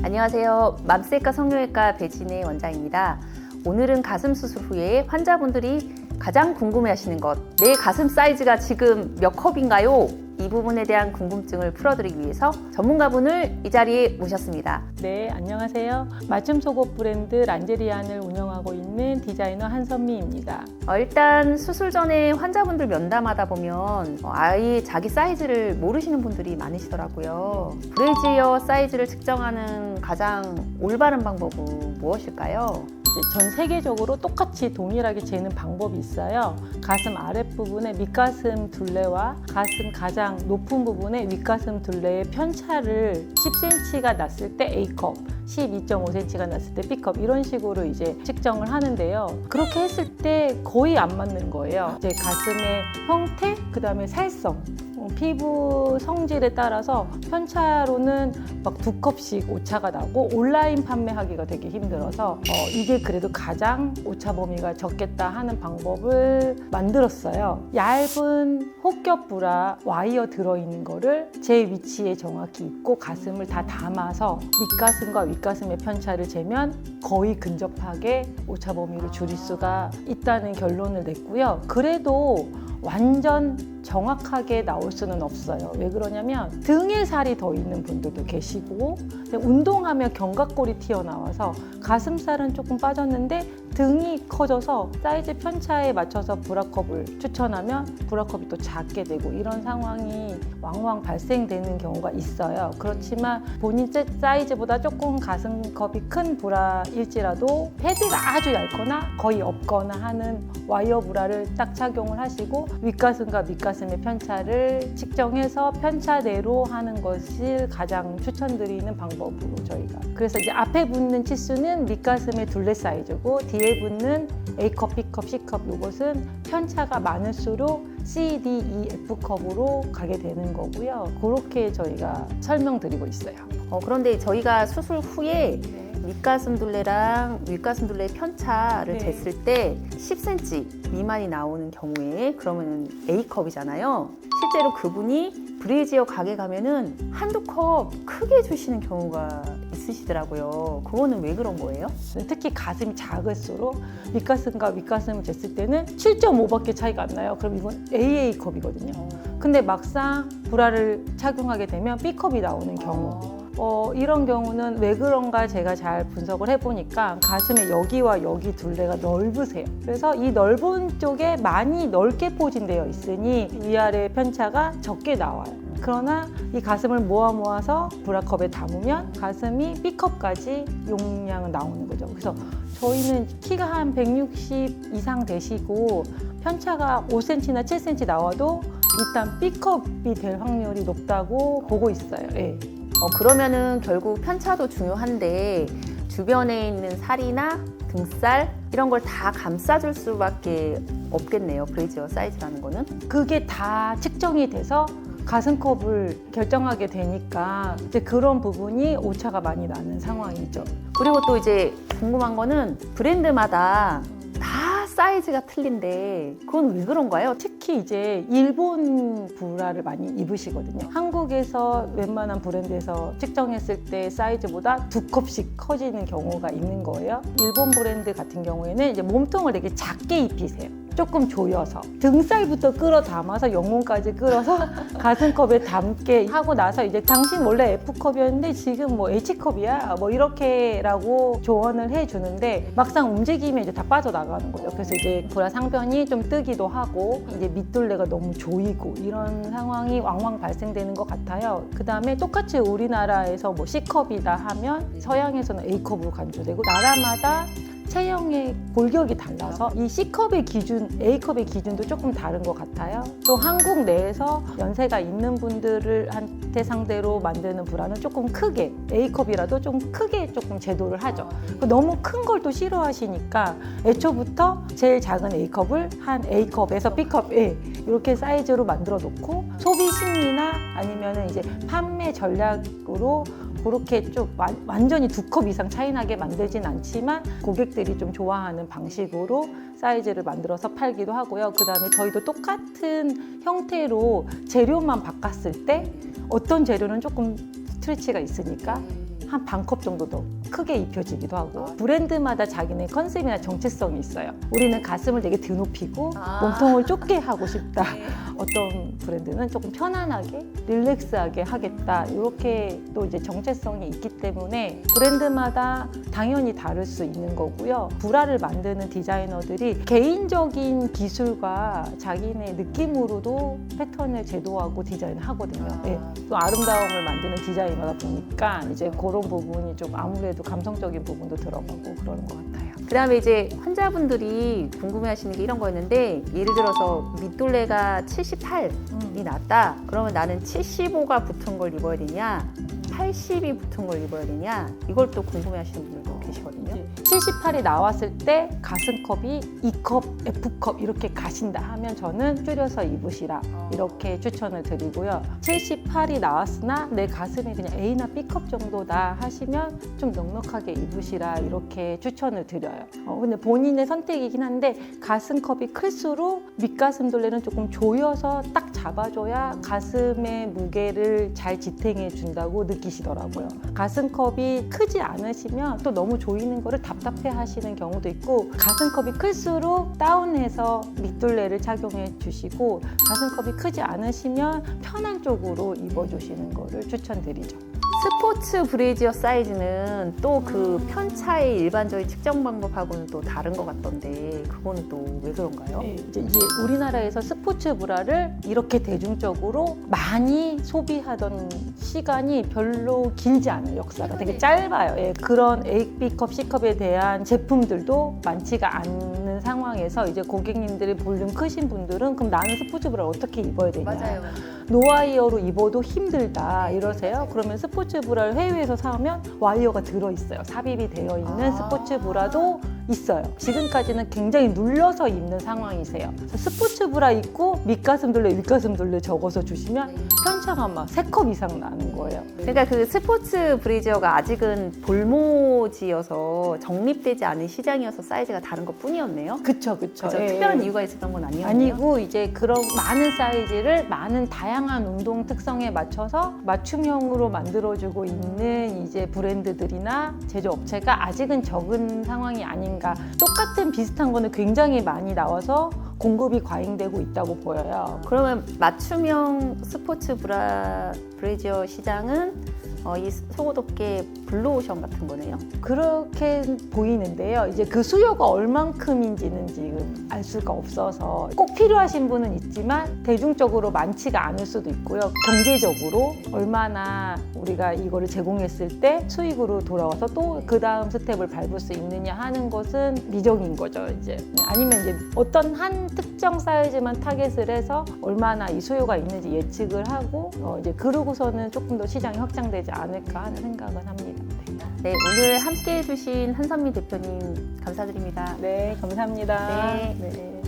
안녕하세요. 맘스테이크 성형외과 배진의 원장입니다. 오늘은 가슴 수술 후에 환자분들이 가장 궁금해하시는 것, 내 가슴 사이즈가 지금 몇 컵인가요? 이 부분에 대한 궁금증을 풀어드리기 위해서 전문가분을 이 자리에 모셨습니다. 네, 안녕하세요. 맞춤 속옷 브랜드 란제리안을 운영하고 있는 디자이너 한선미입니다. 일단 수술 전에 환자분들 면담하다 보면 아예 자기 사이즈를 모르시는 분들이 많으시더라고요. 브래지어 사이즈를 측정하는 가장 올바른 방법은 무엇일까요? 전 세계적으로 똑같이 동일하게 재는 방법이 있어요. 가슴 아랫부분의 밑가슴 둘레와 가슴 가장 높은 부분의 윗가슴 둘레의 편차를 10cm가 났을 때 A컵, 12.5cm가 났을 때 B컵 이런 식으로 이제 측정을 하는데요. 그렇게 했을 때 거의 안 맞는 거예요. 이제 가슴의 형태, 그다음에 살성, 피부 성질에 따라서 편차로는 막 2컵씩 오차가 나고 온라인 판매하기가 되게 힘들어서 이게 그래도 가장 오차 범위가 적겠다 하는 방법을 만들었어요. 얇은 혹겹 브라 와이어 들어있는 거를 제 위치에 정확히 입고 가슴을 다 담아서 밑가슴과 윗가슴의 편차를 재면 거의 근접하게 오차 범위를 줄일 수가 있다는 결론을 냈고요. 그래도 완전 정확하게 나올 수는 없어요. 왜 그러냐면 등에 살이 더 있는 분들도 계시고 운동하면 견갑골이 튀어나와서 가슴살은 조금 빠졌는데 등이 커져서 사이즈 편차에 맞춰서 브라컵을 추천하면 브라컵이 또 작게 되고 이런 상황이 왕왕 발생되는 경우가 있어요. 그렇지만 본인 사이즈보다 조금 가슴컵이 큰 브라일지라도 패드가 아주 얇거나 거의 없거나 하는 와이어 브라를 딱 착용을 하시고 윗가슴과 밑가슴의 편차를 측정해서 편차대로 하는 것을 가장 추천드리는 방법으로 저희가. 그래서 이제 앞에 붙는 치수는 밑가슴의 둘레 사이즈고 뒤에 붙는 A컵, B컵, C컵 이것은 편차가 많을수록 C, D, E, F컵으로 가게 되는 거고요. 그렇게 저희가 설명드리고 있어요. 그런데 저희가 수술 후에 밑가슴 둘레랑 윗가슴 둘레의 편차를 쟀을 때 10cm 미만이 나오는 경우에 그러면 A컵이잖아요. 실제로 그분이 브래지어 가게 가면은 한두 컵 크게 주시는 경우가 있으시더라고요. 그거는 왜 그런 거예요? 특히 가슴이 작을수록 밑가슴과 윗가슴을 쟀을 때는 7.5밖에 차이가 안 나요. 그럼 이건 AA컵이거든요. 근데 막상 브라를 착용하게 되면 B컵이 나오는 경우. 이런 경우는 왜 그런가 제가 잘 분석을 해보니까 가슴의 여기와 여기 둘레가 넓으세요. 그래서 이 넓은 쪽에 많이 넓게 포진되어 있으니 위아래 편차가 적게 나와요. 그러나 이 가슴을 모아서 브라컵에 담으면 가슴이 B컵까지 용량은 나오는 거죠. 그래서 저희는 키가 한 160 이상 되시고 편차가 5cm나 7cm 나와도 일단 B컵이 될 확률이 높다고 보고 있어요. 네. 그러면은 결국 편차도 중요한데 주변에 있는 살이나 등살 이런 걸 다 감싸줄 수밖에 없겠네요. 브래지어 사이즈라는 거는. 그게 다 측정이 돼서 가슴컵을 결정하게 되니까 이제 그런 부분이 오차가 많이 나는 상황이죠. 그리고 또 이제 궁금한 거는 브랜드마다 다 사이즈가 틀린데 그건 왜 그런가요? 특히 이제 일본 브라를 많이 입으시거든요. 한국에서 웬만한 브랜드에서 측정했을 때 사이즈보다 2컵씩 커지는 경우가 있는 거예요. 일본 브랜드 같은 경우에는 이제 몸통을 되게 작게 입히세요. 조금 조여서 등살부터 끌어 담아서 영혼까지 끌어서 가슴컵에 담게 하고 나서 이제 당신 원래 F컵이었는데 지금 뭐 H컵이야 뭐 이렇게라고 조언을 해주는데 막상 움직이면 이제 다 빠져나가는 거죠. 그래서 이제 브라 상변이 좀 뜨기도 하고 이제 밑둘레가 너무 조이고 이런 상황이 왕왕 발생되는 것 같아요. 그 다음에 똑같이 우리나라에서 뭐 C컵이다 하면 서양에서는 A컵으로 간주되고 나라마다 체형의 골격이 달라서 이 C컵의 기준, A컵의 기준도 조금 다른 것 같아요. 또 한국 내에서 연세가 있는 분들한테 상대로 만드는 브라는 조금 크게, A컵이라도 좀 크게 조금 제도를 하죠. 너무 큰 걸 또 싫어하시니까 애초부터 제일 작은 A컵을 한 A컵에서 B컵에 이렇게 사이즈로 만들어 놓고 소비 심리나 아니면 이제 판매 전략으로 그렇게 좀 완전히 2컵 이상 차이 나게 만들진 않지만 고객들이 좀 좋아하는 방식으로 사이즈를 만들어서 팔기도 하고요. 그 다음에 저희도 똑같은 형태로 재료만 바꿨을 때 어떤 재료는 조금 스트레치가 있으니까 한 반 컵 정도 더 크게 입혀지기도 하고 브랜드마다 자기네 컨셉이나 정체성이 있어요. 우리는 가슴을 되게 드높이고 몸통을 좁게 하고 싶다. 어떤 브랜드는 조금 편안하게 릴렉스하게 하겠다. 이렇게 또 이제 정체성이 있기 때문에 브랜드마다 당연히 다를 수 있는 거고요. 브라를 만드는 디자이너들이 개인적인 기술과 자기네 느낌으로도 패턴을 제도하고 디자인을 하거든요. 네. 또 아름다움을 만드는 디자이너다 보니까 이제 그런 부분이 좀 아무래도 감성적인 부분도 들어가고 그러는 것 같아요. 그다음에 이제 환자분들이 궁금해하시는 게 이런 거였는데, 예를 들어서 밑둘레가 78이 났다. 그러면 나는 75가 붙은 걸 입어야 되냐, 80이 붙은 걸 입어야 되냐, 이걸 또 궁금해하시는 분들도 계시거든요. 78이 나왔을 때 가슴컵이 E컵, F컵 이렇게 가신다 하면 저는 줄여서 입으시라 이렇게 추천을 드리고요. 78이 나왔으나 내 가슴이 그냥 A나 B컵 정도다 하시면 좀 넉넉하게 입으시라 이렇게 추천을 드려요. 근데 본인의 선택이긴 한데 가슴컵이 클수록 밑가슴 둘레는 조금 조여서 딱 잡아줘야 가슴의 무게를 잘 지탱해 준다고 느끼시더라고요. 가슴컵이 크지 않으시면 또 너무 조이는 거를 답답해 하시는 경우도 있고, 가슴컵이 클수록 다운해서 밑둘레를 착용해 주시고 가슴컵이 크지 않으시면 편한 쪽으로 입어주시는 거를 추천드리죠. 스포츠 브래지어 사이즈는 또 그 편차의 일반적인 측정 방법하고는 또 다른 것 같던데, 그거는 또 왜 그런가요? 이제 우리나라에서 스포츠 브라를 이렇게 대중적으로 많이 소비하던 시간이 별로 길지 않아요. 역사가 되게 짧아요. 예, 그런 A컵, C컵에 대한 제품들도 많지가 않는 상황에서 이제 고객님들이 볼륨 크신 분들은 그럼 나는 스포츠 브라를 어떻게 입어야 되냐. 맞아요. 노와이어로 입어도 힘들다 이러세요. 그러면 스포츠 브라를 해외에서 사면 와이어가 들어있어요. 삽입이 되어 있는 스포츠 브라도 있어요. 지금까지는 굉장히 눌려서 입는 상황이세요. 그래서 스포츠 브라 입고 밑가슴 둘레, 윗가슴 둘레 적어서 주시면 편차가 막 3컵 이상 나는 거예요. 그러니까 그 스포츠 브래지어가 아직은 볼모지여서 정립되지 않은 시장이어서 사이즈가 다른 것 뿐이었네요. 그쵸. 그죠? 예, 특별한 예. 이유가 있었던 건 아니었네요. 아니고 이제 그런 많은 사이즈를 많은 다양한 운동 특성에 맞춰서 맞춤형으로 만들어주고 있는 이제 브랜드들이나 제조업체가 아직은 적은 상황이 아닌가. 똑같은 비슷한 거는 굉장히 많이 나와서 공급이 과잉되고 있다고 보여요. 그러면 맞춤형 스포츠 브래지어 시장은 이 속옷업계 블루오션 같은 거네요. 그렇게 보이는데요. 이제 그 수요가 얼만큼인지는 지금 알 수가 없어서 꼭 필요하신 분은 있지만 대중적으로 많지가 않을 수도 있고요. 경제적으로 얼마나 우리가 이거를 제공했을 때 수익으로 돌아와서 또 그 다음 스텝을 밟을 수 있느냐 하는 것은 미정인 거죠. 이제 아니면 이제 어떤 한 특정 사이즈만 타겟을 해서 얼마나 이 수요가 있는지 예측을 하고 이제 그러고서는 조금 더 시장이 확장되지 않을까 하는 생각은 합니다. 네, 오늘 함께 해주신 한선미 대표님 감사드립니다. 네, 감사합니다. 네. 네.